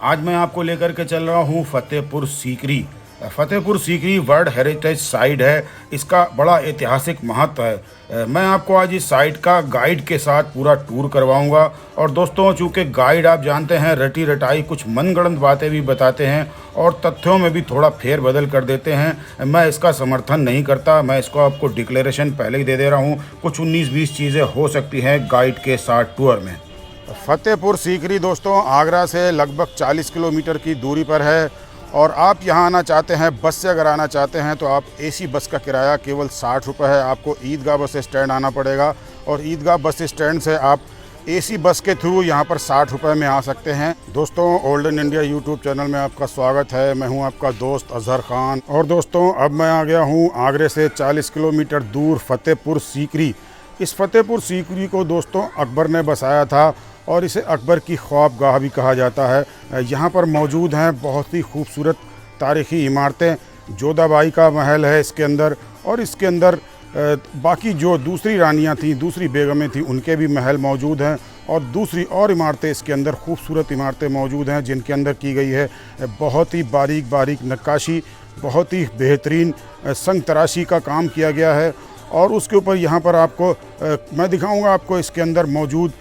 आज मैं आपको लेकर के चल रहा हूँ Fatehpur Sikri. Fatehpur Sikri world heritage site है। इसका बड़ा ऐतिहासिक महत्व है। मैं आपको आज इस साइट का गाइड के साथ पूरा टूर करवाऊंगा। और दोस्तों, चूँकि गाइड आप जानते हैं रटी रटाई कुछ मनगढ़ंत बातें भी बताते हैं और तथ्यों में भी थोड़ा फेर बदल कर देते हैं। मैं इसका समर्थन नहीं करता। मैं इसको आपको डिक्लेरेशन पहले ही दे रहा हूँ। कुछ 19-20 चीज़ें हो सकती हैं गाइड के साथ टूर में। फतेहपुर सीकरी दोस्तों आगरा से लगभग 40 किलोमीटर की दूरी पर है। और आप यहाँ आना चाहते हैं, बस से अगर आना चाहते हैं तो आप एसी बस का किराया केवल 60 रुपये है। आपको ईदगाह बस स्टैंड आना पड़ेगा और ईदगाह बस स्टैंड से आप एसी बस के थ्रू यहाँ पर 60 रुपये में आ सकते हैं। दोस्तों, ओल्डन इंडिया यूट्यूब चैनल में आपका स्वागत है। मैं हूँ आपका दोस्त अजहर खान। और दोस्तों, अब मैं आ गया हूँ आगरे से 40 किलोमीटर दूर फतेहपुर सीकरी। इस फतेहपुर सीकरी को दोस्तों अकबर ने बसाया था और इसे अकबर की ख्वाबगाह भी कहा जाता है। यहाँ पर मौजूद हैं बहुत ही खूबसूरत तारीख़ी इमारतें। जोधाबाई का महल है इसके अंदर, और इसके अंदर बाकी जो दूसरी रानियाँ थीं, दूसरी बेगमें थीं, उनके भी महल मौजूद हैं। और दूसरी और इमारतें इसके अंदर खूबसूरत इमारतें मौजूद हैं जिनके अंदर की गई है बहुत ही बारीक बारीक नक्काशी, बहुत ही बेहतरीन संग तराशी का काम किया गया है। और उसके ऊपर यहाँ पर आपको मैं दिखाऊँगा आपको इसके अंदर मौजूद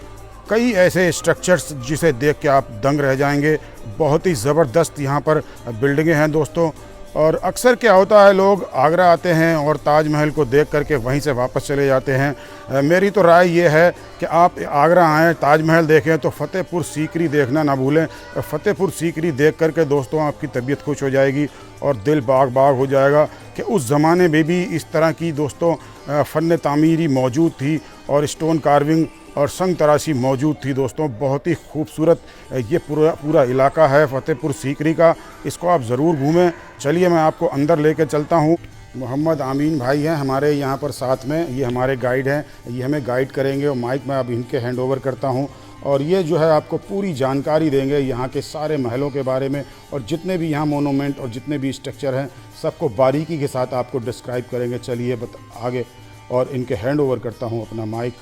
कई ऐसे स्ट्रक्चर्स जिसे देख के आप दंग रह जाएंगे। बहुत ही ज़बरदस्त यहाँ पर बिल्डिंगें हैं दोस्तों। और अक्सर क्या होता है, लोग आगरा आते हैं और ताजमहल को देख करके वहीं से वापस चले जाते हैं। मेरी तो राय ये है कि आप आगरा आएँ, ताजमहल देखें तो फतेहपुर सीकरी देखना ना भूलें। फतेहपुर सीकरी देख करके दोस्तों आपकी तबीयत खुश हो जाएगी और दिल बाग बाग हो जाएगा कि उस ज़माने में भी इस तरह की दोस्तों फ़न तामीरी मौजूद थी और स्टोन कार्विंग और संग तराशी मौजूद थी दोस्तों। बहुत ही खूबसूरत ये पूरा इलाका है फतेहपुर सीकरी का। इसको आप ज़रूर घूमें। चलिए मैं आपको अंदर लेकर चलता हूँ। मोहम्मद आमीन भाई हैं हमारे यहाँ पर साथ में, ये हमारे गाइड हैं। ये हमें गाइड करेंगे और माइक मैं अब इनके हैंड ओवर करता हूँ। और ये जो है आपको पूरी जानकारी देंगे यहाँ के सारे महलों के बारे में, और जितने भी यहाँ मोनूमेंट और जितने भी स्ट्रक्चर हैं सबको बारीकी के साथ आपको डिस्क्राइब करेंगे। चलिए आगे, और इनके हैंड ओवर करता हूँ अपना माइक।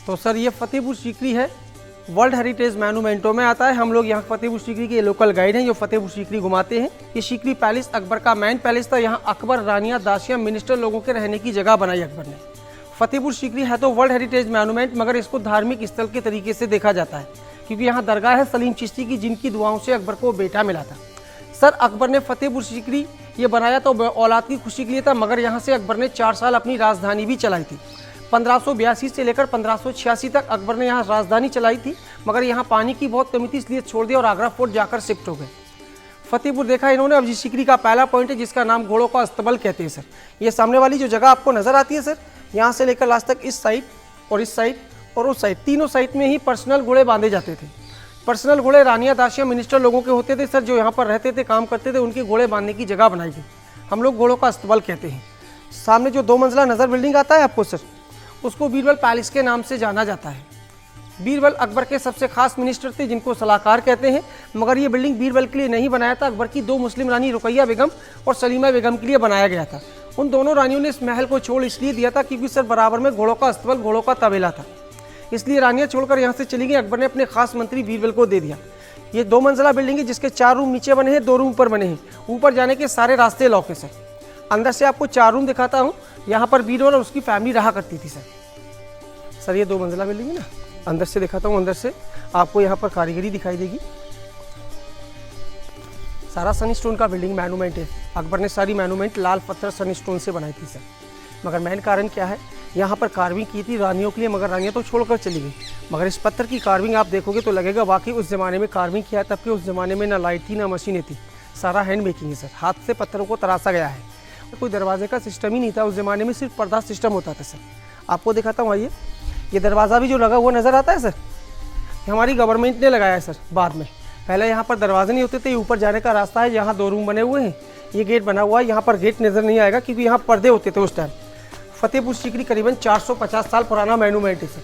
तो सर, ये फतेहपुर सीकरी है, वर्ल्ड हेरिटेज मोनूमेंटों में आता है। हम लोग यहाँ फतेहपुर सीकरी के लोकल गाइड हैं जो फतेहपुर सीकरी घुमाते हैं। ये सीकरी पैलेस अकबर का मेन पैलेस था। यहाँ अकबर, रानियाँ, दासियाँ, मिनिस्टर लोगों के रहने की जगह बनाई अकबर ने। फतेहपुर सीकरी है तो वर्ल्ड हेरिटेज मोनूमेंट, मगर इसको धार्मिक स्थल के तरीके से देखा जाता है क्योंकि यहाँ दरगाह है सलीम चिश्ती की, जिनकी दुआओं से अकबर को बेटा मिला था। सर, अकबर ने फतेहपुर सीकरी ये बनाया तो औलाद की खुशी के लिए था, मगर यहाँ से अकबर ने 4 साल अपनी राजधानी भी चलाई थी। 1582 से लेकर 1586 तक अकबर ने यहाँ राजधानी चलाई थी, मगर यहाँ पानी की बहुत कमी थी, इसलिए छोड़ दिया और आगरा फोर्ट जाकर शिफ्ट हो गए। फतेहपुर देखा इन्होंने। अब ये सीकरी का पहला पॉइंट है जिसका नाम घोड़ों का अस्तबल कहते हैं सर। ये सामने वाली जो जगह आपको नजर आती है सर, यहाँ से लेकर लास्ट तक इस साइड और इस साइड और उस साइड, तीनों साइड में ही पर्सनल घोड़े बांधे जाते थे। पर्सनल घोड़े रानियाँ, दासियाँ, मिनिस्टर लोगों के होते थे सर, जो यहाँ पर रहते थे, काम करते थे, उनके घोड़े बांधने की जगह बनाई गई। हम लोग घोड़ों का अस्तबल कहते हैं। सामने जो 2 मंजिला नज़र बिल्डिंग आता है आपको सर, उसको बीरबल पैलेस के नाम से जाना जाता है। बीरबल अकबर के सबसे खास मिनिस्टर थे जिनको सलाहकार कहते हैं, मगर ये बिल्डिंग बीरबल के लिए नहीं बनाया था। अकबर की 2 मुस्लिम रानी रुकैया बेगम और सलीमा बेगम के लिए बनाया गया था। उन दोनों रानियों ने इस महल को छोड़ इसलिए दिया था क्योंकि सर बराबर में घोड़ों का अस्तबल, घोड़ों का तबेला था, इसलिए रानियाँ छोड़कर यहाँ से चली गई। अकबर ने अपने खास मंत्री बीरबल को दे दिया। ये 2 मंजिला बिल्डिंग है जिसके 4 रूम नीचे बने हैं, 2 रूम ऊपर बने हैं। ऊपर जाने के सारे रास्ते लॉक है सर। अंदर से आपको 4 रूम दिखाता हूँ। यहाँ पर बीरबल और उसकी फैमिली रहा करती थी सर। ये 2 मंजिला बिल्डिंग है ना, अंदर से दिखाता हूँ। अंदर से आपको यहाँ पर कारीगरी दिखाई देगी। सारा सन स्टोन का बिल्डिंग मोनूमेंट है। अकबर ने सारी मोनूमेंट लाल पत्थर सन स्टोन से बनाई थी सर। मगर मेन कारण क्या है, यहाँ पर कार्विंग की थी रानियों के लिए, मगर रानियाँ तो छोड़कर चली गई। मगर इस पत्थर की कार्विंग आप देखोगे तो लगेगा वाकई उस ज़माने में कार्विंग किया है, तब कि उस ज़माने में ना लाइट थी ना मशीनें थी, सारा हैंड मेकिंग है सर। हाथ से पत्थरों को तराशा गया है। कोई दरवाजे का सिस्टम ही नहीं था उस ज़माने में, सिर्फ पर्दा सिस्टम होता था सर। आपको दिखाता हूँ, आइए। ये दरवाज़ा भी जो लगा हुआ नज़र आता है सर, ये हमारी गवर्नमेंट ने लगाया है सर बाद में। पहले यहाँ पर दरवाजे नहीं होते थे। ऊपर जाने का रास्ता है, यहाँ 2 रूम बने हुए हैं। ये गेट बना हुआ है, यहाँ पर गेट नज़र नहीं आएगा क्योंकि यहाँ पर्दे होते थे उस टाइम। फतेहपुर सीकरी करीबन 450 साल पुराना मोनूमेंट है सर।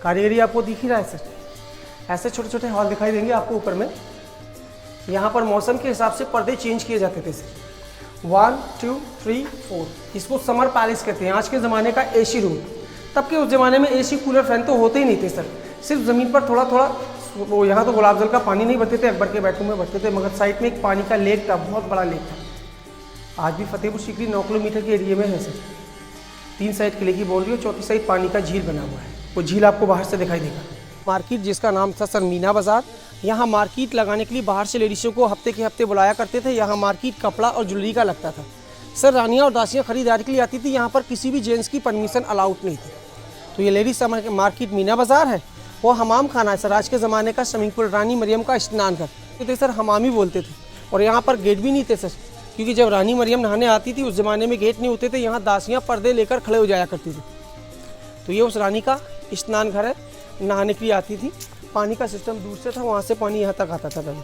कारीगरी आपको दिख ही रहा है सर। ऐसे छोटे छोटे हॉल दिखाई देंगे आपको ऊपर में। यहाँ पर मौसम के हिसाब से पर्दे चेंज किए जाते थे सर। 1 2 3 4, इसको समर पैलेस कहते हैं। आज के ज़माने का एसी रूम। तब के उस ज़माने में एसी, कूलर, फैन तो होते ही नहीं थे सर। सिर्फ ज़मीन पर थोड़ा थोड़ा वो, यहाँ तो गुलाब जल का पानी नहीं भरते थे, अकबर के बेडरूम में भरते थे, मगर साइड में एक पानी का लेक था, बहुत बड़ा लेक था। आज भी फतेहपुर सीकरी 9 किलोमीटर के एरिया में है सर। 3 साइड किले की बाउंड्री और चौथी साइड पानी का झील बना हुआ है। वो झील आपको बाहर से दिखाई देगा। मार्केट जिसका नाम था सर मीना बाज़ार, यहाँ मार्केट लगाने के लिए बाहर से लेडीज़ों को हफ्ते के हफ्ते बुलाया करते थे। यहाँ मार्केट कपड़ा और ज्वेलरी का लगता था सर। रानियाँ और दासियाँ खरीदारी के लिए आती थी। यहाँ पर किसी भी जेंट्स की परमिशन अलाउड नहीं थी। तो ये लेडीज़ मार्केट मीना बाज़ार है। वो हमाम खाना है सर, आज के ज़माने का स्विमिंग पूल, रानी मरियम का स्नान घर थे सर, हमाम ही बोलते थे। और यहाँ पर गेट भी नहीं थे सर, क्योंकि जब रानी मरियम नहाने आती थी उस ज़माने में गेट नहीं होते थे। यहाँ दासियाँ पर्दे लेकर खड़े हो जाया करती थी। तो ये उस रानी का स्नान घर है, नहाने के लिए आती थी। पानी का सिस्टम दूर से था, वहाँ से पानी यहाँ तक आता था पहले।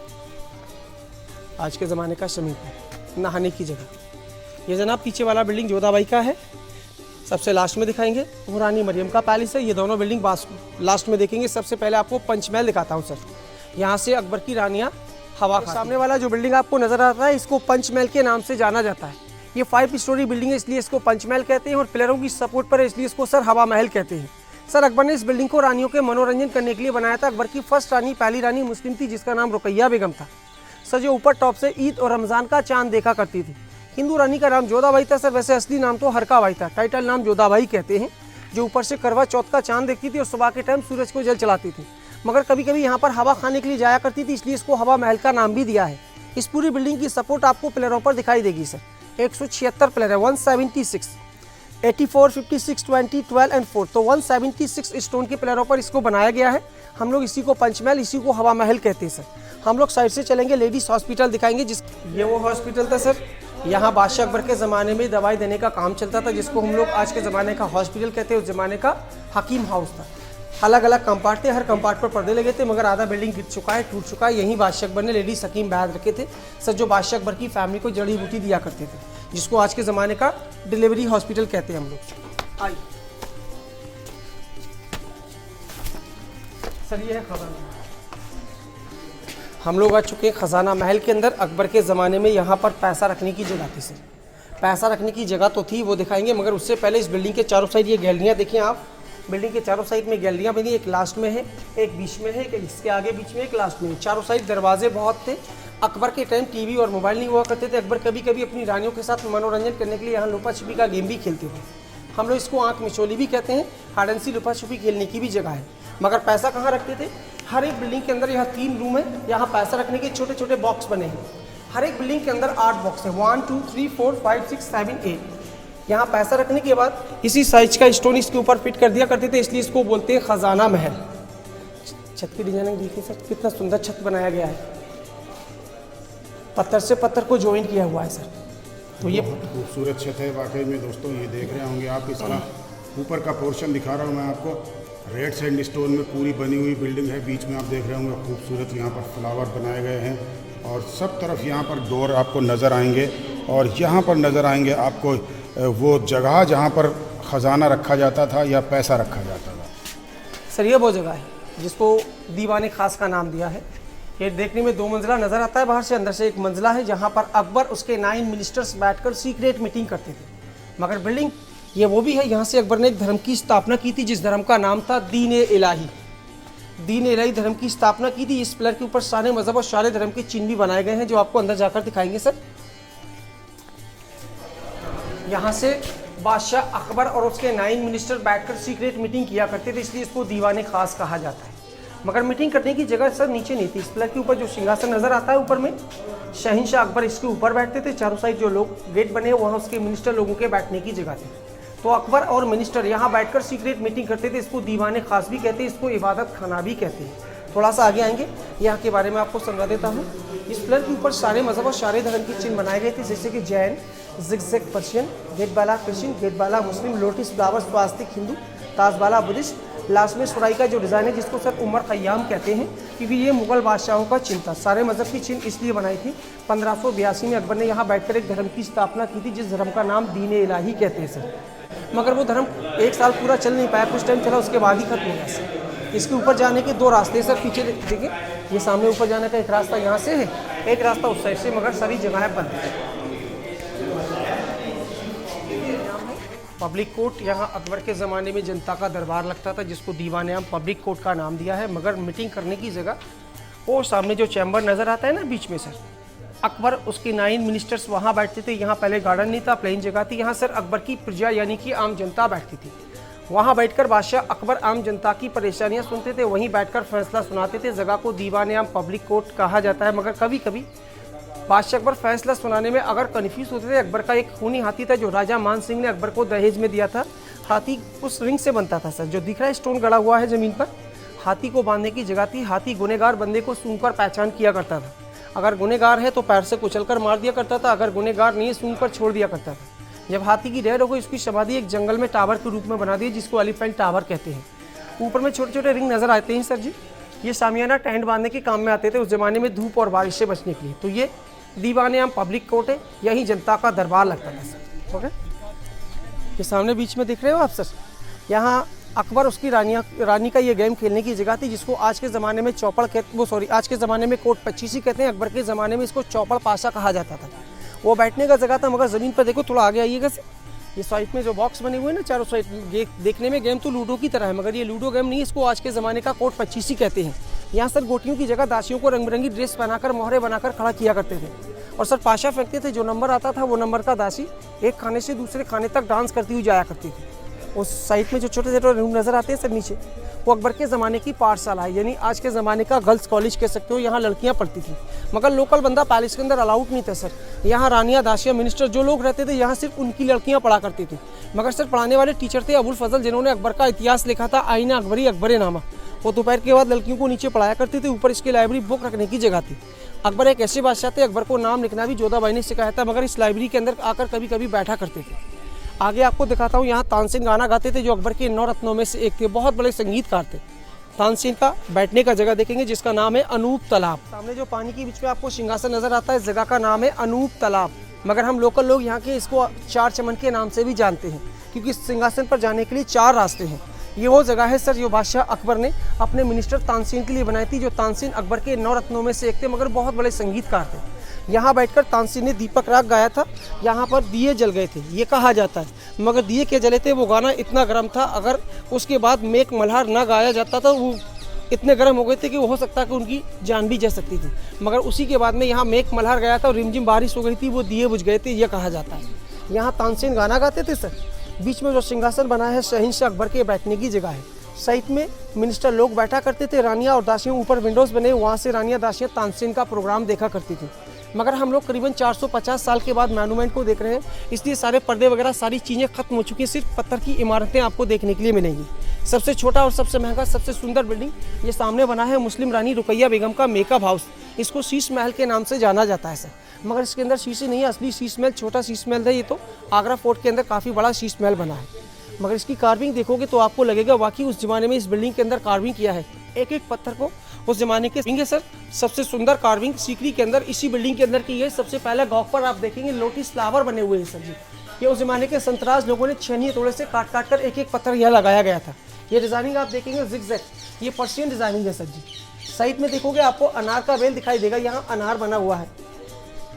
आज के ज़माने का स्विमिंग पूल, नहाने की जगह। ये जनाब पीछे वाला बिल्डिंग जोधाबाई का है, सबसे लास्ट में दिखाएंगे। वो रानी मरियम का पैलेस है। ये दोनों बिल्डिंग लास्ट में देखेंगे। सबसे पहले आपको पंचमहल दिखाता हूँ सर। यहाँ से अकबर की रानियाँ हवा खाती। सामने वाला जो बिल्डिंग आपको नजर आता है, इसको पंचमहल के नाम से जाना जाता है। ये 5 स्टोरी बिल्डिंग है, इसलिए इसको पंचमहल कहते हैं। और पिलरों की सपोर्ट पर है, इसलिए इसको सर हवा महल कहते हैं। सर अकबर ने इस बिल्डिंग को रानियों के मनोरंजन करने के लिए बनाया था। अकबर की फर्स्ट रानी, पहली रानी मुस्लिम थी, जिसका नाम रुकैया बेगम था सर, जो ऊपर टॉप से ईद और रमज़ान का चांद देखा करती थी। हिंदू रानी का नाम जोधाबाई था सर, वैसे असली नाम तो हरकाबाई था। टाइटल नाम जोधाबाई कहते हैं, जो ऊपर से करवा चौथ का चांद देखती थी और सुबह के टाइम सूरज को जल चलाती थी। मगर कभी कभी यहाँ पर हवा खाने के लिए जाया करती थी, इसलिए इसको हवा महल का नाम भी दिया है। इस पूरी बिल्डिंग की सपोर्ट आपको पिलरों पर दिखाई देगी सर। 176 पिलर है, 176, 84, 56, 20, 12 एंड 4। तो 176 स्टोन के पिलरों पर इसको बनाया गया है। हम लोग इसी को पंचमहल, इसी को हवा महल कहते हैं सर। हम लोग साइड से चलेंगे, लेडीज हॉस्पिटल दिखाएंगे। ये वो हॉस्पिटल था सर, यहाँ बादशाह अकबर के ज़माने में दवाई देने का काम चलता था, जिसको हम लोग आज के ज़माने का हॉस्पिटल कहते हैं। उस ज़माने का हकीम हाउस था। अलग अलग कंपार्ट थे, हर कंपार्ट पर पर्दे लगे थे, मगर आधा बिल्डिंग गिर चुका है, टूट चुका है। यहीं बादशाह अकबर ने लेडीज हकीम बैद रखे थे सर, जो बादशाह अकबर की फैमिली को जड़ी बूटी दिया करते थे, जिसको आज के ज़माने का डिलीवरी हॉस्पिटल कहते हैं हम लोग। आइए सर, ये है खजाना। हम लोग आ चुके हैं खजाना महल के अंदर। अकबर के ज़माने में यहाँ पर पैसा रखने की जगह थी सर। पैसा रखने की जगह तो थी, वो दिखाएंगे, मगर उससे पहले इस बिल्डिंग के चारों साइड ये गैलरियाँ देखिए आप। बिल्डिंग के चारों साइड में गैलरियाँ बनी, एक लास्ट में है, एक बीच में है, एक इसके आगे बीच में, एक लास्ट में है। चारों साइड दरवाजे बहुत थे। अकबर के टाइम टीवी और मोबाइल नहीं हुआ करते थे। अकबर कभी कभी अपनी रानियों के साथ मनोरंजन करने के लिए यहाँ लुपा छिपी का गेम भी खेलते थे। हम लोग इसको आँख मिचोली भी कहते हैं। हाडंसी लुपा छुपी खेलने की भी जगह है। मगर पैसा कहाँ रखते थे? हर एक बिल्डिंग के अंदर यहाँ 3 रूम है, यहाँ पैसा रखने के छोटे छोटे बॉक्स बने हैं। हर एक बिल्डिंग के अंदर 8 बॉक्स है, 1 2 3 4 5 6 7 8। यहाँ पैसा रखने के बाद इसी साइज का स्टोन इसके ऊपर फिट कर दिया करते थे, इसलिए इसको बोलते हैं खजाना महल। छत की डिजाइनिंग देखिए सर, कितना सुंदर छत बनाया गया है। पत्थर से पत्थर को ज्वाइन किया हुआ है सर। तो ये बहुत खूबसूरत छत है वाकई में दोस्तों। ये देख रहे होंगे आप, इसका ऊपर का पोर्शन दिखा रहा हूँ मैं आपको। रेड सैंडस्टोन में पूरी बनी हुई बिल्डिंग है। बीच में आप देख रहे होंगे खूबसूरत यहाँ पर फ्लावर बनाए गए हैं, और सब तरफ यहाँ पर डोर आपको नज़र आएंगे। और यहाँ पर नज़र आएंगे आपको वो जगह जहाँ पर ख़जाना रखा जाता था या पैसा रखा जाता था सर। ये वो जगह है जिसको दीवाने खास का नाम दिया है। ये देखने में 2 मंजिला नज़र आता है बाहर से, अंदर से 1 मंजिला है, जहाँ पर अकबर उसके 9 मिनिस्टर्स बैठकर सीक्रेट मीटिंग करते थे। मगर बिल्डिंग ये वो भी है, यहाँ से अकबर ने एक धर्म की स्थापना की थी, जिस धर्म का नाम था दीन इलाही। दीन इलाही धर्म की स्थापना की थी। इस पिलर के ऊपर सारे मजहब और सारे धर्म के चिन्ह भी बनाए गए हैं, जो आपको अंदर जाकर दिखाएंगे सर। यहाँ से बादशाह अकबर और उसके 9 मिनिस्टर बैठकर सीक्रेट मीटिंग किया करते थे, इसलिए इसको दीवाने खास कहा जाता है। मगर मीटिंग करने की जगह सर नीचे नहीं थी। इस पिलर के ऊपर जो सिंहासन नजर आता है ऊपर में, शहंशाह अकबर इसके ऊपर बैठते थे। चारों साइड जो लोग गेट बने वहाँ उसके मिनिस्टर लोगों के बैठने की जगह थी। तो अकबर और मिनिस्टर यहाँ बैठकर सीक्रेट मीटिंग करते थे। इसको दीवाने खास भी कहते हैं, इसको इबादत खाना भी कहते हैं। थोड़ा सा आगे आएंगे, यहाँ के बारे में आपको समझा देता हूँ। इस पिलर के ऊपर सारे मजहब और सारे धर्म के चिन्ह बनाए गए थे, जैसे कि जैन, जिगजैग पर्शियन, गेट बाला क्रिश्चियन, गेट बाला मुस्लिम, लोटस फ्लावर्स स्वास्तिक हिंदू, ताज बाला बुद्धिस्ट, लास्ट में सुराई का जो डिज़ाइन है जिसको सर उमर खयाम कहते हैं, क्योंकि ये मुगल बादशाहों का चिन्ह था। सारे मजहब की चिन्ह इसलिए बनाई थी। 1582 में अकबर ने यहाँ बैठकर एक धर्म की स्थापना की थी, जिस धर्म का नाम दीन इलाही कहते हैं सर। मगर वो धर्म 1 साल पूरा चल नहीं पाया, कुछ टाइम चला, उसके बाद ही खत्म हो गया सर। इसके ऊपर जाने के 2 रास्ते सर, पीछे देखिए, ये सामने ऊपर जाने का एक रास्ता यहाँ से है, एक रास्ता उस साइड से, मगर सारी जगहें बंद है। Public court. यहाँ अकबर के ज़माने में जनता का दरबार लगता था, जिसको दीवान-ए-आम पब्लिक कोर्ट का नाम दिया है। मगर मीटिंग करने की जगह वो सामने जो चैम्बर नज़र आता है ना बीच में सर, अकबर उसके 9 मिनिस्टर्स वहाँ बैठते थे। यहाँ पहले गार्डन नहीं था, प्लेन जगह थी। यहाँ सर अकबर की प्रजा यानी कि आम जनता बैठती थी। वहाँ बैठकर बादशाह अकबर आम जनता की परेशानियाँ सुनते थे, वहीं बैठकर फैसला सुनाते थे। जगह को दीवान-ए-आम पब्लिक कोर्ट कहा जाता है। मगर कभी कभी बादशाह अकबर फैसला सुनाने में अगर कन्फ्यूज होते थे, अकबर का एक खूनी हाथी था जो राजा मान सिंह ने अकबर को दहेज में दिया था। हाथी उस रिंग से बनता था सर, जो दिख रहा है स्टोन गड़ा हुआ है ज़मीन पर। हाथी को बांधने की जगह थी। हाथी गुनहगार बंदे को सूंघकर पहचान किया करता था। अगर गुनहगार है तो पैर से कुचलकर मार दिया करता था, अगर गुनहगार नहीं है सूंघकर छोड़ दिया करता था। जब हाथी की डेथ हो गई, उसकी समाधि एक जंगल में टावर के रूप में बना दी, जिसको एलिफेंट टावर कहते हैं। ऊपर में छोटे छोटे रिंग नजर आते हैं सर जी। ये सामियाना टेंट बांधने के काम में आते थे उस जमाने में, धूप और बारिश से बचने के लिए। तो ये दीवान-ए-आम पब्लिक कोर्ट है, यही जनता का दरबार लगता था सर। ओके, ये सामने बीच में दिख रहे हो आप सर, यहाँ अकबर उसकी रानी का ये गेम खेलने की जगह थी, जिसको आज के ज़माने में आज के ज़माने में कोर्ट 25 ही कहते हैं। अकबर के ज़माने में इसको चौपड़ पाशा कहा जाता था। वो बैठने का जगह था। मगर ज़मीन पर देखो, थोड़ा आगे आइएगा सर, ये साइड में जो बॉक्स बने हुए हैं ना चारों साइड, देखने में गेम तो लूडो की तरह है, मगर ये लूडो गेम नहीं, इसको आज के ज़माने का कोर्ट 25 ही कहते हैं। यहाँ सर गोटियों की जगह दासियों को रंग बिरंगी ड्रेस पहनाकर मोहरे बनाकर खड़ा किया करते थे और सर पाशा फेंकते थे। जो नंबर आता था वो नंबर का दासी एक खाने से दूसरे खाने तक डांस करती हुई जाया करती थी। उस साइड में जो छोटे छोटे रूम नज़र आते हैं सर नीचे, वो अकबर के ज़माने की पाठशाला है, यानी आज के ज़माने का गर्ल्स कॉलेज कह सकते हो। यहाँ लड़कियाँ पढ़ती थी, मगर लोकल बंदा पैलेस के अंदर अलाउड नहीं था सर। यहाँ रानियाँ, दासियाँ, मिनिस्टर जो लोग रहते थे, यहाँ सिर्फ उनकी लड़कियाँ पढ़ा करती थी। मगर सर पढ़ाने वाले टीचर थे अबुल फजल, जिन्होंने अकबर का इतिहास लिखा था, आईना अकबरी अकबरनामा। वो दोपहर के बाद लड़कियों को नीचे पढ़ाया करते थे। ऊपर इसकी लाइब्रेरी बुक रखने की जगह थी। अकबर एक ऐसे बादशाह थे, अकबर को नाम लिखना भी जोधाबाई ने सिखाया था, मगर इस लाइब्रेरी के अंदर आकर कभी कभी बैठा करते थे। आगे आपको दिखाता हूँ, यहाँ तानसेन गाना गाते थे, जो अकबर के 9 रत्नों में से एक थे, बहुत बड़े संगीतकार थे। तानसेन का बैठने का जगह देखेंगे जिसका नाम है अनूप तालाब। सामने जो पानी के बीच में आपको सिंहासन नजर आता है, इस जगह का नाम है अनूप तालाब। मगर हम लोकल लोग यहाँ के इसको 4 चमन के नाम से भी जानते हैं, क्योंकि इस सिंहासन पर जाने के लिए 4 रास्ते हैं। ये वो जगह है सर जो बादशाह अकबर ने अपने मिनिस्टर तानसेन के लिए बनाई थी, जो तानसेन अकबर के 9 रत्नों में से एक थे, मगर बहुत बड़े संगीतकार थे। यहाँ बैठकर तानसेन ने दीपक राग गाया था। यहाँ पर दिए जल गए थे, ये कहा जाता है, मगर दिए के जले थे, वो गाना इतना गर्म था, अगर उसके बाद मेघ मल्हार ना गाया जाता था, वो इतने गर्म हो गए थे कि वो हो सकता है कि उनकी जान भी जा सकती थी। मगर उसी के बाद में यहाँ मेघ मल्हार गया था और रिमझिम बारिश हो गई थी, वो दिए बुझ गए थे, ये कहा जाता है। यहाँ तानसेन गाना गाते थे सर। बीच में जो सिंहासन बना है, शहंशाह अकबर के बैठने की जगह है। साइड में मिनिस्टर लोग बैठा करते थे, रानियाँ और दासियों, ऊपर विंडोज़ बने, वहाँ से रानियाँ दासियाँ तानसेन का प्रोग्राम देखा करती थी। मगर हम लोग करीबन 450 साल के बाद मॉन्यूमेंट को देख रहे हैं, इसलिए सारे पर्दे वगैरह सारी चीज़ें खत्म हो चुकी हैं, सिर्फ पत्थर की इमारतें आपको देखने के लिए मिलेंगी। सबसे छोटा और सबसे महंगा, सबसे सुंदर बिल्डिंग ये सामने बना है मुस्लिम रानी रुकैया बेगम का मेकअप हाउस। इसको शीश महल के नाम से जाना जाता है सर, मगर इसके अंदर शीशे नहीं है, असली शीश महल छोटा शीश महल है। ये तो आगरा फोर्ट के अंदर काफ़ी बड़ा शीश महल बना है, मगर इसकी कार्विंग देखोगे तो आपको लगेगा वाकई उस जमाने में इस बिल्डिंग के अंदर कार्विंग किया है। एक एक पत्थर को उस जमाने के सर सबसे सुंदर कार्विंग सीकरी के अंदर, इसी बिल्डिंग के अंदर की है। सबसे पहले गॉक पर आप देखेंगे लोटस फ्लावर बने हुए हैं सर जी। ये उस जमाने के संतराज लोगों ने छेनी हथौड़े से काट काट कर एक एक पत्थर यह लगाया गया था। ये डिजाइनिंग आप देखेंगे जिगजैग, ये पर्शियन डिजाइनिंग है सर जी। साइड में देखोगे आपको अनार का बेल दिखाई देगा, यहाँ अनार बना हुआ है,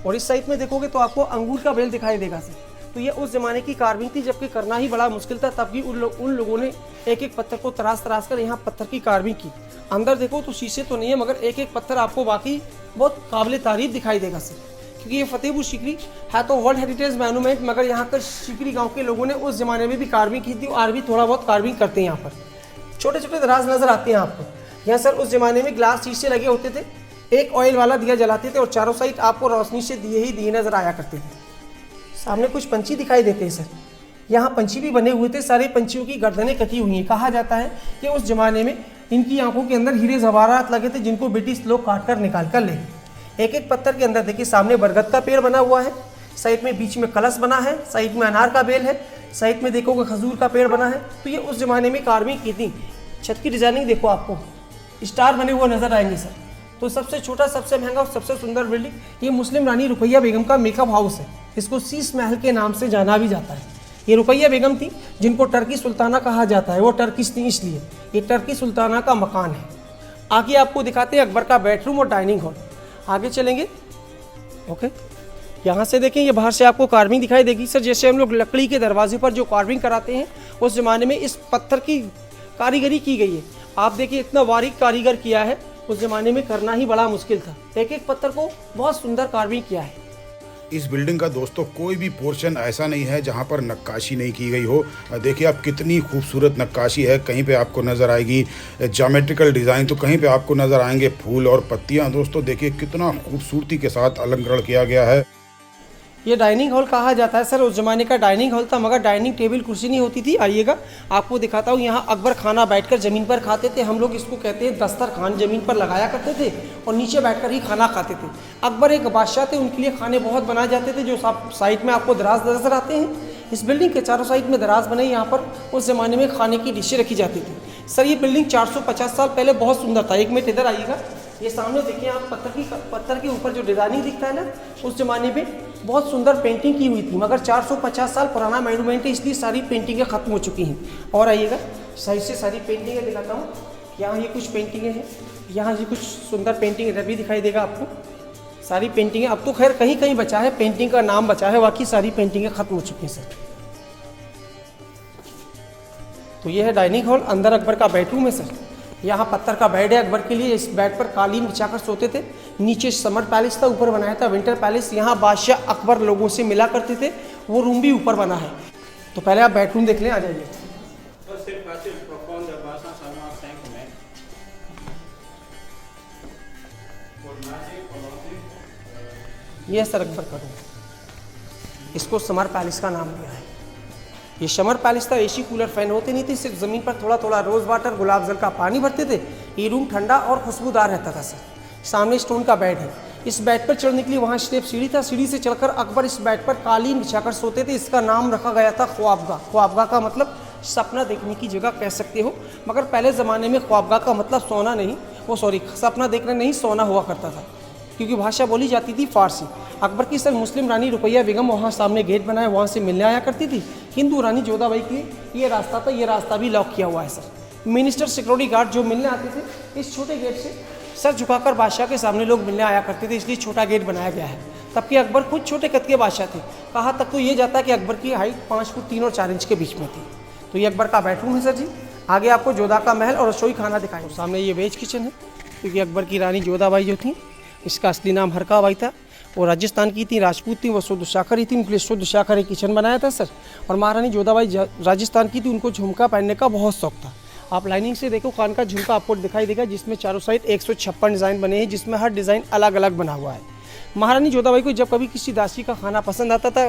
और इस साइड में देखोगे तो आपको अंगूर का बेल दिखाई देगा सर। तो ये उस जमाने की कार्विंग थी, जबकि करना ही बड़ा मुश्किल था, तब भी उन लोगों ने एक एक पत्थर को तराश कर यहाँ पत्थर की कार्विंग की। अंदर देखो तो शीशे तो नहीं है, मगर एक एक पत्थर आपको बाकी बहुत काबिल तारीफ दिखाई देगा सर, क्योंकि ये फतेहपुर सीकरी है तो वर्ल्ड हेरिटेज मॉन्यूमेंट, मगर यहाँ कर सीकरी गाँव के लोगों ने उस जमाने में भी कार्विंग की थी और भी थोड़ा बहुत कार्विंग करते हैं। यहाँ पर छोटे छोटे दराज नजर आते हैं आपको। यहाँ सर उस जमाने में ग्लास शीशे लगे होते थे, एक ऑयल वाला दिया जलाते थे और चारों साइड आपको रोशनी से दिए ही दिए नजर आया करते थे। सामने कुछ पंछी दिखाई देते हैं सर, यहाँ पंछी भी बने हुए थे, सारे पंछियों की गर्दनें कटी हुई हैं। कहा जाता है कि उस जमाने में इनकी आंखों के अंदर हीरे जवाहरात लगे थे, जिनको ब्रिटिश लोग काट कर निकाल कर ले। एक एक पत्थर के अंदर देखिए, सामने बरगद का पेड़ बना हुआ है, साइड में बीच में कलश बना है, साइड में अनार का बेल है, साइड में देखोगे खजूर का पेड़ बना है। तो ये उस जमाने में कार्विंग की थी। छत की डिजाइनिंग देखो, आपको स्टार बने हुए नजर आएंगे सर। तो सबसे छोटा, सबसे महंगा और सबसे सुंदर बिल्डिंग ये मुस्लिम रानी रुकैया बेगम का मेकअप हाउस है। इसको शीश महल के नाम से जाना भी जाता है। ये रुकैया बेगम थी जिनको टर्की सुल्ताना कहा जाता है, वो टर्किश थी इसलिए ये टर्की सुल्ताना का मकान है। आगे आपको दिखाते हैं अकबर का बेडरूम और डाइनिंग हॉल। आगे चलेंगे। ओके, यहाँ से देखें, ये बाहर से आपको कार्विंग दिखाई देगी सर। जैसे हम लोग लकड़ी के दरवाजे पर जो कार्विंग कराते हैं, उस ज़माने में इस पत्थर की कारीगरी की गई है। आप देखिए इतना बारीक कारीगर किया है, उस ज़माने में करना ही बड़ा मुश्किल था। एक एक पत्थर को बहुत सुंदर कार्विंग किया है। इस बिल्डिंग का दोस्तों कोई भी पोर्शन ऐसा नहीं है जहां पर नक्काशी नहीं की गई हो। देखिए आप कितनी खूबसूरत नक्काशी है। कहीं पे आपको नज़र आएगी ज्योमेट्रिकल डिज़ाइन, तो कहीं पे आपको नज़र आएंगे फूल और पत्तियां। दोस्तों देखिए कितना खूबसूरती के साथ अलंकरण किया गया है। ये डाइनिंग हॉल कहा जाता है सर। उस ज़माने का डाइनिंग हॉल था, मगर डाइनिंग टेबल कुर्सी नहीं होती थी। आइएगा आपको दिखाता हूँ। यहाँ अकबर खाना बैठकर ज़मीन पर खाते थे। हम लोग इसको कहते हैं दस्तरखान। ज़मीन पर लगाया करते थे और नीचे बैठकर ही खाना खाते थे। अकबर एक बादशाह थे, उनके लिए खाने बहुत बनाए जाते थे। जो साइड में आपको दराज नजर आते हैं, इस बिल्डिंग के चारों साइड में दराज बने। यहाँ पर उस ज़माने में खाने की डिशें रखी जाती थी सर। ये बिल्डिंग 450 साल पहले बहुत सुंदर था। एक मिनट इधर आइएगा। ये सामने देखिए आप, पत्थर के ऊपर जो डिज़ाइनिंग दिखता है ना, उस ज़माने में बहुत सुंदर पेंटिंग की हुई थी। मगर 450 साल पुराना मॉन्यूमेंट है, इसलिए सारी पेंटिंगें ख़त्म हो चुकी हैं। और आइएगा साइड से सारी पेंटिंगें दिखाता हूँ। यहाँ ये कुछ पेंटिंगें हैं, यहाँ ये कुछ सुंदर पेंटिंग इधर भी दिखाई देगा आपको। सारी पेंटिंगें, अब तो खैर कहीं कहीं बचा है, पेंटिंग का नाम बचा है, बाकी सारी पेंटिंगें ख़त्म हो चुकी हैं सर। तो ये है डाइनिंग हॉल। अंदर अकबर का बेडरूम है सर। यहाँ पत्थर का बेड है अकबर के लिए। इस बेड पर कालीन बिछाकर सोते थे। नीचे समर पैलेस था, ऊपर बनाया था विंटर पैलेस। यहाँ बादशाह अकबर लोगों से मिला करते थे। वो रूम भी ऊपर बना है। तो पहले आप बेडरूम देख लें, आ जाइए। ये सर अकबर का रूम। इसको समर पैलेस का नाम दिया है। ये समर पैलेस था। एसी कूलर फैन होते नहीं थे, सिर्फ ज़मीन पर थोड़ा थोड़ा रोज़ वाटर, गुलाब जल का पानी भरते थे। ये रूम ठंडा और खुशबूदार रहता था सर। सामने स्टोन का बेड है। इस बेड पर चढ़ने के लिए वहाँ स्टेप सीढ़ी था। सीढ़ी से चढ़कर अकबर इस बेड पर कालीन बिछाकर सोते थे। इसका नाम रखा गया था ख्वाबगाह। ख्वाबगाह का मतलब सपना देखने की जगह कह सकते हो। मगर पहले ज़माने में ख्वाबगाह का मतलब सोना नहीं, सपना देखना नहीं, सोना हुआ करता था, क्योंकि भाषा बोली जाती थी फारसी। अकबर की सर मुस्लिम रानी रुकैया बेगम वहाँ सामने गेट बनाया, वहाँ से मिलने आया करती थी। हिंदू रानी जोधाबाई के लिए ये रास्ता था। ये रास्ता भी लॉक किया हुआ है सर। मिनिस्टर, सिक्योरिटी गार्ड जो मिलने आते थे, इस छोटे गेट से सर झुकाकर बादशाह के सामने लोग मिलने आया करते थे, इसलिए छोटा गेट बनाया गया है। तब कि अकबर खुद छोटे कद के बादशाह थे। कहा तक तो ये जाता है कि अकबर की हाइट 5 फुट 3 और 4 इंच के बीच में थी। तो ये अकबर का बेडरूम है सर जी। आगे आपको जोधा का महल और रसोई खाना दिखाएंगे। सामने ये वेज किचन है, क्योंकि अकबर की रानी जोधाबाई जो थी, इसका असली नाम हरकाबाई था। वो राजस्थान की थी, राजपूत थी, वो शुद्ध शाकाहारी थी। उनके लिए शुद्ध शाकाहारी किचन बनाया था सर। और महारानी जोधाबाई राजस्थान की थी, उनको झुमका पहनने का बहुत शौक था। आप लाइनिंग से देखो, कान का झुमका आपको दिखाई देगा, जिसमें चारों साइड 156 डिज़ाइन बने हैं, जिसमें हर डिज़ाइन अलग अलग बना हुआ है। महारानी जोधाबाई को जब कभी किसी दासी का खाना पसंद आता था,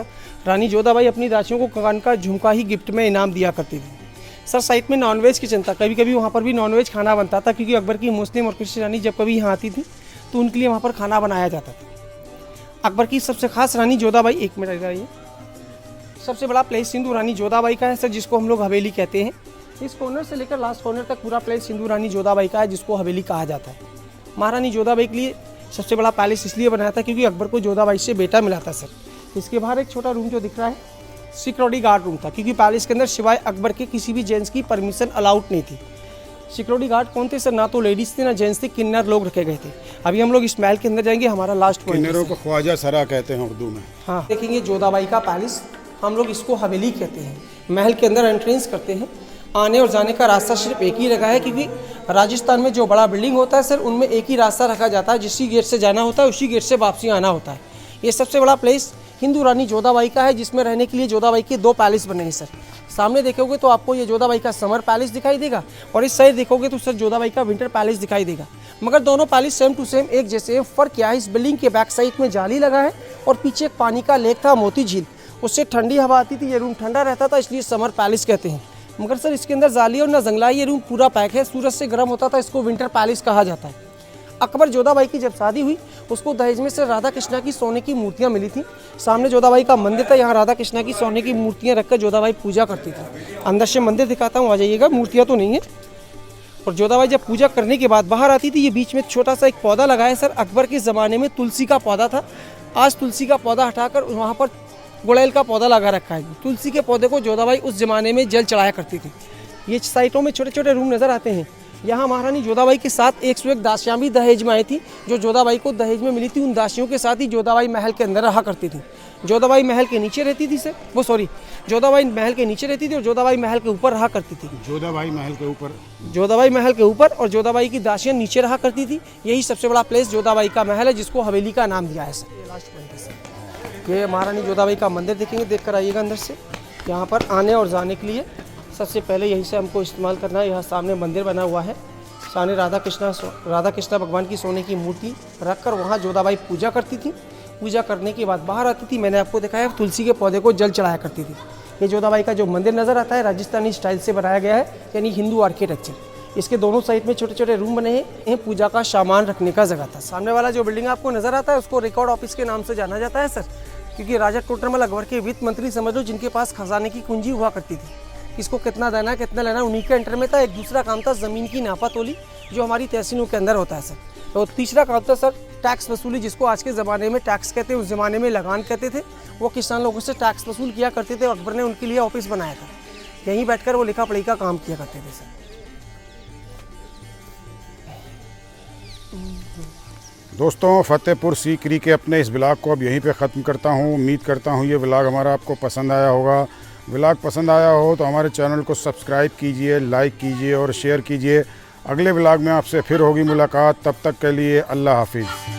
रानी जोधाबाई अपनी दासियों को कान का झुमका ही गिफ्ट में इनाम दिया करती थी सर। साइड में नॉनवेज किचन था। कभी कभी वहाँ पर भी नॉनवेज खाना बनता था, क्योंकि अकबर की मुस्लिम और क्रिश्चियन रानी जब कभी यहाँ आती थी तो उनके लिए वहाँ पर खाना बनाया जाता था। अकबर की सबसे खास रानी जोधाबाई, एक मिनट रहिए, सबसे बड़ा प्लेस सिंधु रानी जोधाबाई का है सर, जिसको हम लोग हवेली कहते हैं। इस कॉर्नर से लेकर लास्ट कॉर्नर तक पूरा प्लेस सिंधु रानी जोधाबाई का है, जिसको हवेली कहा जाता है। महारानी जोधाबाई के लिए सबसे बड़ा पैलेस इसलिए बनाया था क्योंकि अकबर को जोधाबाई से बेटा मिला था सर। इसके बाहर एक छोटा रूम जो दिख रहा है, सिक्योरिटी गार्ड रूम था, क्योंकि पैलेस के अंदर सिवाय अकबर के किसी भी जेंट्स की परमिशन अलाउड नहीं थी। सिक्योरिटी गार्ड कौन थे सर? ना तो लेडीज़ थे ना जेंट्स थे, किन्नर लोग रखे गए थे। अभी हम लोग इस महल के अंदर जाएंगे, हमारा लास्ट पॉइंट। किन्नरों को ख्वाजा सरा कहते हैं उर्दू में। हाँ, देखेंगे जोधाबाई का पैलेस, हम लोग इसको हवेली कहते हैं। महल के अंदर एंट्रेंस करते हैं, आने और जाने का रास्ता सिर्फ एक ही रखा है, क्योंकि राजस्थान में जो बड़ा बिल्डिंग होता है सर, उनमें एक ही रास्ता रखा जाता है। जिस गेट से जाना होता है उसी गेट से वापसी आना होता है। ये सबसे बड़ा प्लेस हिंदू रानी जोधाबाई का है, जिसमें रहने के लिए जोधाबाई के 2 पैलेस बने हैं सर। सामने देखोगे तो आपको ये जोधाबाई का समर पैलेस दिखाई देगा, और इस साइड देखोगे तो सर जोधाबाई का विंटर पैलेस दिखाई देगा। मगर दोनों पैलेस सेम टू सेम एक जैसे हैं। फ़र्क क्या है, इस बिल्डिंग के बैक साइड में जाली लगा है और पीछे एक पानी का लेक था, मोती झील, उससे ठंडी हवा आती थी। ये रूम ठंडा रहता था, इसलिए समर पैलेस कहते हैं। मगर सर इसके अंदर जाली और ना जंगला, ये रूम पूरा पैक है, सूरज से गर्म होता था, इसको विंटर पैलेस कहा जाता है। अकबर जोधाबाई की जब शादी हुई, उसको दहेज में से राधा कृष्णा की सोने की मूर्तियां मिली थी। सामने जोधाबाई का मंदिर था, यहाँ राधा कृष्णा की सोने की मूर्तियां रखकर जोधाबाई पूजा करती थी। अंदर से मंदिर दिखाता हूँ, आ जाइएगा। मूर्तियाँ तो नहीं है। और जोधाबाई जब पूजा करने के बाद बाहर आती थी, ये बीच में छोटा सा एक पौधा लगा है सर। अकबर के ज़माने में तुलसी का पौधा था, आज तुलसी का पौधा हटाकर वहाँ पर गुड़ैल का पौधा लगा रखा है। तुलसी के पौधे को जोधाबाई उस ज़माने में जल चढ़ाया करती थी। ये साइटों में छोटे छोटे रूम नज़र आते हैं, यहाँ महारानी जोधाबाई के साथ 101 दासियाँ भी दहेज में आई थी, जो जोधाबाई को दहेज में मिली थी। उन दासियों के साथ ही जोधाबाई महल के अंदर रहा करती थी। जोधाबाई महल के नीचे रहती थी जोधाबाई महल के नीचे रहती थी और जोधाबाई महल के ऊपर रहा करती थी। जोधाबाई महल के ऊपर और जोधाबाई की दासियाँ नीचे रहा करती थी। यही सबसे बड़ा प्लेस जोधाबाई का महल है, जिसको हवेली का नाम दिया है सर। ये लास्ट पॉइंट है सर। ये महारानी जोधाबाई का मंदिर देखेंगे, देख कर आइएगा अंदर से। यहाँ पर आने और जाने के लिए सबसे पहले यहीं से हमको इस्तेमाल करना है। यहाँ सामने मंदिर बना हुआ है, सामने राधा कृष्णा भगवान की सोने की मूर्ति रख कर वहाँ जोधाबाई पूजा करती थी। पूजा करने के बाद बाहर आती थी। मैंने आपको दिखाया तुलसी के पौधे को जल चढ़ाया करती थी। ये जोधाबाई का जो मंदिर नज़र आता है राजस्थानी स्टाइल से बनाया गया है, यानी हिंदू आर्किटेक्चर। इसके दोनों साइड में छोटे छोटे रूम बने हैं, पूजा का सामान रखने का जगह था। सामने वाला जो बिल्डिंग आपको नजर आता है उसको रिकॉर्ड ऑफिस के नाम से जाना जाता है सर, क्योंकि राजा टोडरमल अकबर के वित्त मंत्री समझ लो, जिनके पास खजाने की कुंजी हुआ करती थी। किसको कितना देना है कितना लेना, उन्हीं के अंडर में था। एक दूसरा काम था ज़मीन की नापा तोली, जो हमारी तहसीलों के अंदर होता है सर। तो तीसरा काम था सर टैक्स वसूली, जिसको आज के ज़माने में टैक्स कहते हैं, उस ज़माने में लगान कहते थे। वो किसान लोगों से टैक्स वसूल किया करते थे। अकबर ने उनके लिए ऑफिस बनाया था, यहीं बैठकर वो लिखा पढ़ी का काम किया करते थे सर। दोस्तों, फतेहपुर सीकरी के अपने इस व्लॉग को अब यहीं पे ख़त्म करता हूँ। उम्मीद करता हूँ ये व्लॉग हमारा आपको पसंद आया होगा। व्लॉग पसंद आया हो तो हमारे चैनल को सब्सक्राइब कीजिए, लाइक कीजिए और शेयर कीजिए। अगले व्लॉग में आपसे फिर होगी मुलाकात। तब तक के लिए अल्लाह हाफिज़।